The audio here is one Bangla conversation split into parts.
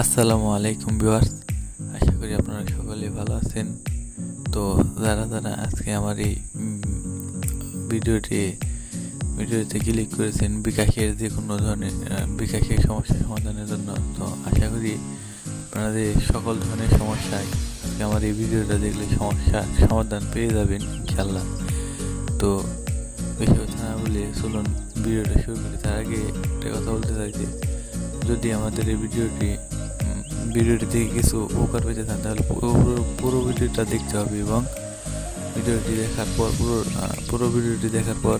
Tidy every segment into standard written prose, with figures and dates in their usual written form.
আসসালামু আলাইকুম ভিউয়ার্স, আশা করি আপনারা সকলেই ভালো আছেন। তো যারা যারা আজকে আমার এই ভিডিওতে ক্লিক করেছেন বিকাশের যে কোনো ধরনের বিকাশের সমস্যা সমাধানের জন্য, তো আশা করি আপনাদের সকল ধরনের সমস্যায় আজকে আমার এই ভিডিওটা দেখলে সমস্যার সমাধান পেয়ে যাবেন ইনশাল্লাহ। তো বেশি কথা না বলে চলুন ভিডিওটা শুরু করি। তার আগে একটা কথা বলতে চাই যে যদি আমাদের এই ভিডিওটি দেখে কিছু উপকার পেতে চান তাহলে পুরো ভিডিওটা দেখতে হবে, এবং ভিডিওটি দেখার পর পুরো ভিডিওটি দেখার পর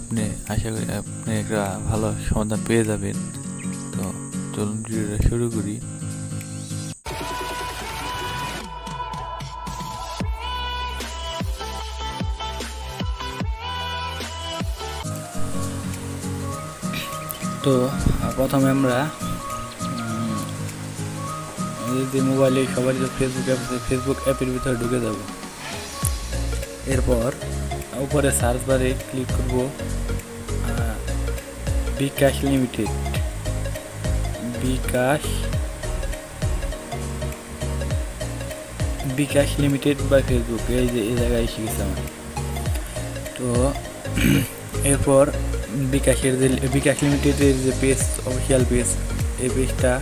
আপনি আশা করি আপনি একটা ভালো সমাধান পেয়ে যাবেন। তো চলুন ভিডিওটা শুরু করি। তো প্রথমে আমরা যদি মোবাইলে সবাই তো ফেসবুক অ্যাপের ভিতরে ঢুকে যাব। এরপর উপরে সার্চ বারে ক্লিক করব বিকাশ লিমিটেড, বিকাশ লিমিটেড বা ফেসবুক, এই যে এই জায়গায় এসে গেছে আমার। তো এরপর বিকাশ লিমিটেডের যে পেজ, অফিসিয়াল পেজ, এই পেজটা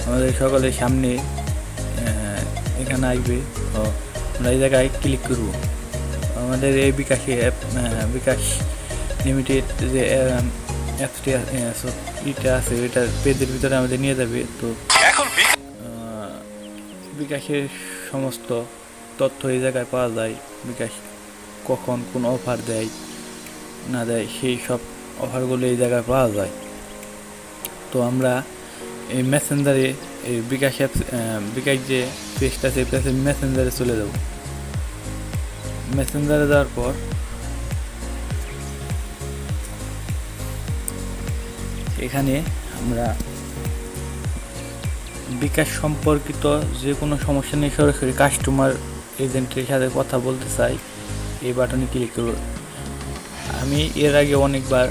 আমাদের সকলের সামনে এখানে আসবে। তো আমরা এই জায়গায় ক্লিক করব। আমাদের এই বিকাশ লিমিটেড যে অ্যাপসটি এটা আছে, এটা পেজের ভিতরে আমাদের নিয়ে যাবে। তো বিকাশের সমস্ত তথ্য এই জায়গায় পাওয়া যায়। বিকাশ কখন কোন অফার দেয় না দেয়, সেই সব অফারগুলো এই জায়গায় পাওয়া যায়। তো আমরা এই মেসেঞ্জারে, এই বিকাশ যে পেজটা আছে, পেজের মেসেঞ্জারে চলে যাব। মেসেঞ্জারে যাওয়ার পর এখানে আমরা বিকাশ সম্পর্কিত যে কোনো সমস্যা নিয়ে সরাসরি কাস্টমার এজেন্টের সাথে কথা বলতে চাই, এই বাটনে ক্লিক করব। আমি এর আগে অনেকবার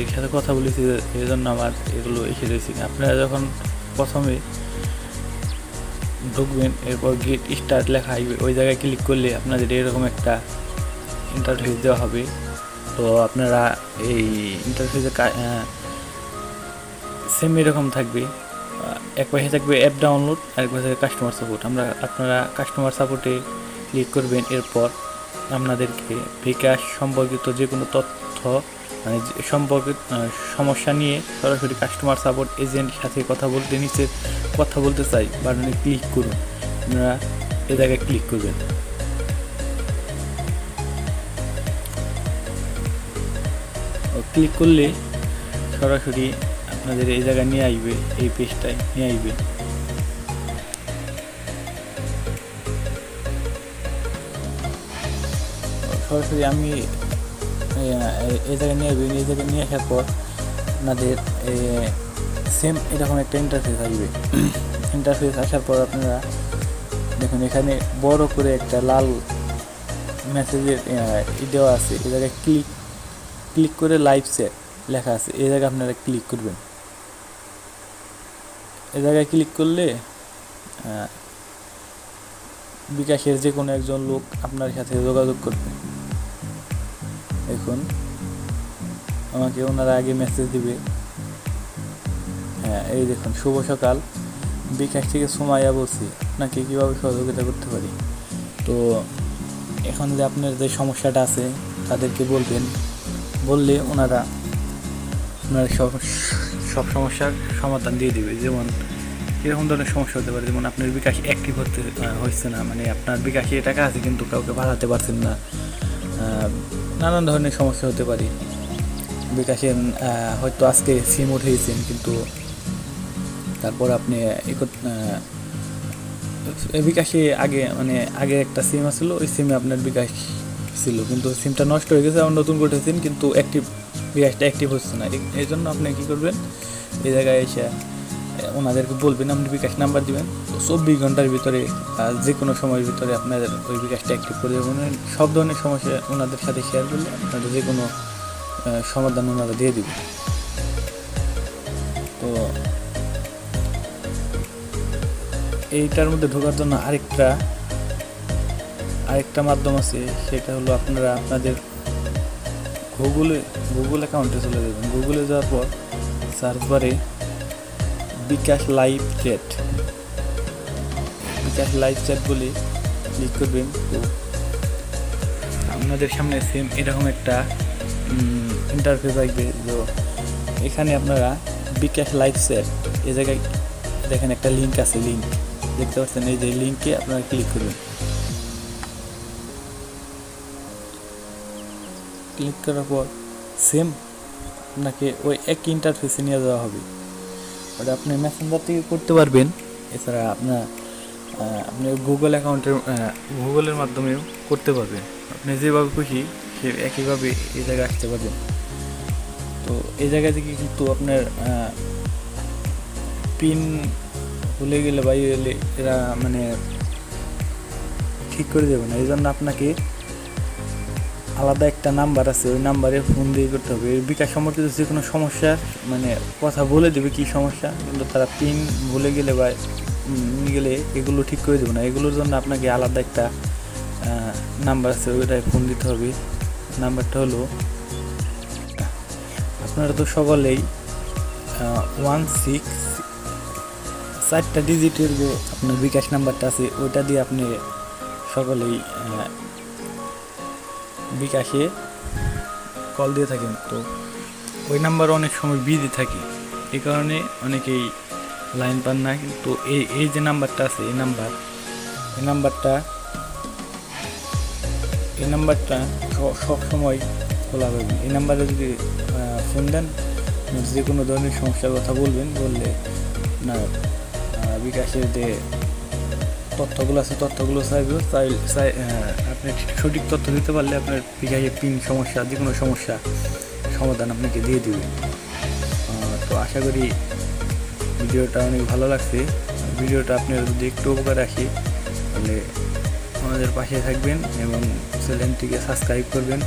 এর সাথে কথা বলেছি, এই জন্য আমার এগুলো এসে রয়েছে। আপনারা যখন প্রথমে ঢুকবেন, এরপর গেট স্টার্ট লেখা আসবে, ওই জায়গায় ক্লিক করলে আপনাদের এরকম একটা ইন্টারফেস দেওয়া হবে। তো আপনারা এই ইন্টারফেসে সেম এরকম থাকবে। এক পাশে থাকবে অ্যাপ ডাউনলোড, আরেক পাশে কাস্টমার সাপোর্ট। আপনারা কাস্টমার সাপোর্টে ক্লিক করবেন। এরপর আপনাদেরকে বিকাশ সম্পর্কিত যে কোনো তথ্য মানে সম্পর্কিত সমস্যা নিয়ে সরাসরি কাস্টমার সাপোর্ট এজেন্টের সাথে কথা বলতে চাই বাটনে ক্লিক করুন। আপনারা এ জায়গায় ক্লিক করবেন। ক্লিক করলে সরাসরি আপনাদের এই জায়গায় নিয়ে আসবে, এই পেজটায় নিয়ে আসবে। সরাসরি আমি এই জায়গায় নিয়ে আসবেন। এই জায়গায় নিয়ে আসার পর আপনাদের সেম এরকম একটা ইন্টারফেস আসবে। ইন্টারফেস আসার পর আপনারা দেখুন, এখানে বড় করে একটা লাল মেসেজের দেওয়া আছে। এই জায়গায় ক্লিক করে লাইভ চ্যাট লেখা আছে, এই জায়গায় আপনারা ক্লিক করবেন। এই জায়গায় ক্লিক করলে বিকাশের যে কোনো একজন লোক আপনার সাথে যোগাযোগ করবে। দেখুন, আমাকে ওনারা আগে মেসেজ দিবে। হ্যাঁ, এই দেখুন, শুভ সকাল, বিকাশ থেকে সুমাইয়া বলছি, আপনাকে কীভাবে সহযোগিতা করতে পারি। তো এখন যে আপনার যে সমস্যাটা আছে তাদেরকে বললে ওনারা আপনার সব সমস্যার সমাধান দিয়ে দেবে। যেমন কীরকম ধরনের সমস্যা হতে পারে, যেমন আপনার বিকাশ অ্যাক্টিভ হচ্ছে না, মানে আপনার বিকাশে টাকা আছে কিন্তু কাউকে পাঠাতে পারছেন না, নানান ধরনের সমস্যা হতে পারে। বিকাশে হয়তো আজকে সিম উঠিয়েছেন, কিন্তু তারপর আপনি বিকাশে আগে একটা সিম আসছিল, ওই সিমে আপনার বিকাশ ছিল, কিন্তু সিমটা নষ্ট হয়ে গেছে, আবার নতুন করেছেন, কিন্তু বিকাশটা অ্যাক্টিভ হচ্ছে না। এই জন্য আপনি কী করবেন, এই জায়গায় এসে ওনাদেরকে বলবেন, আপনি বিকাশ নাম্বার দিবেন। 24 ঘন্টার ভিতরে যে কোনো সময়ের ভিতরে আপনাদের ওই বিকাশটা অ্যাক্টিভ করে দেবেন। সব ধরনের সমস্যা ওনাদের সাথে শেয়ার করলে আপনাদের যে কোনো সমাধান ওনারা দিয়ে দেবে। তো এইটার মধ্যে ঢোকার জন্য আরেকটা মাধ্যম আছে, সেটা হলো আপনারা আপনাদের গুগল অ্যাকাউন্টে চলে যাবেন। গুগলে যাওয়ার পর সার্চ বারে বিকাশ লাইভ চ্যাট বলে ক্লিক করবেন। তো আপনাদের সামনে সেম এরকম একটা ইন্টারফেস আসবে। তো এখানে আপনারা বিকাশ লাইভ চ্যাট এই জায়গায় দেখেন একটা লিঙ্ক আছে, লিঙ্ক দেখতে পাচ্ছেন, এই যে লিঙ্কে আপনারা ক্লিক করবেন। ক্লিক করার পর সেম আপনাকে ওই একই ইন্টারফেসে নিয়ে যাওয়া হবে। ওটা আপনি মেসেঞ্জার থেকে করতে পারবেন, এছাড়া আপনি গুগলের মাধ্যমেও করতে পারবেন। আপনি যেভাবে খুশি সে একইভাবে এই জায়গায় আসতে পারবেন। তো এই জায়গা থেকে কিন্তু আপনার পিন ভুলে গেলে বা এলে এরা মানে ঠিক করে দেবে না। এই জন্য আপনাকে আলাদা একটা নাম্বার আছে, ওই নাম্বারে ফোন দিয়ে করতে হবে। বিকাশ সম্পর্কিত যে কোনো সমস্যা মানে কথা বলে দেবে কী সমস্যা, কিন্তু তারা পিন ভুলে গেলে বা গেলে এগুলো ঠিক করে দেবে না। এগুলোর জন্য আপনাকে আলাদা একটা নাম্বার আছে, ওইটায় ফোন দিতে হবে। নাম্বারটা হলো, আপনারা তো সকলেই 4টা ডিজিটের যে আপনার বিকাশ নাম্বারটা আছে, ওইটা দিয়ে আপনি সকলেই বিকাশে কল দিয়ে থাকেন। তো ওই নাম্বার অনেক সময় বিজি থাকে, এই কারণে অনেকেই লাইন পান না। কিন্তু এই যে নাম্বারটা আছে, এই নাম্বারটা সব সময় খোলা পাবেন। এই নাম্বারে যদি ফোন দেন, যে কোনো ধরনের সমস্যার কথা বললে না বিকাশের যে তথ্যগুলো আছে তথ্যগুলো আপনি সঠিক তথ্য দিতে পারলে আপনার বিকাশের পিন সমস্যা, যে কোনো সমস্যা সমাধান আপনাকে দিয়ে দিবে। তো আশা করি ভিডিওটা অনেক ভালো লাগছে। ভিডিওটা আপনার যদি একটু উপকার আসে তাহলে আমাদের পাশে থাকবেন এবং চ্যানেলটিকে সাবস্ক্রাইব করবেন।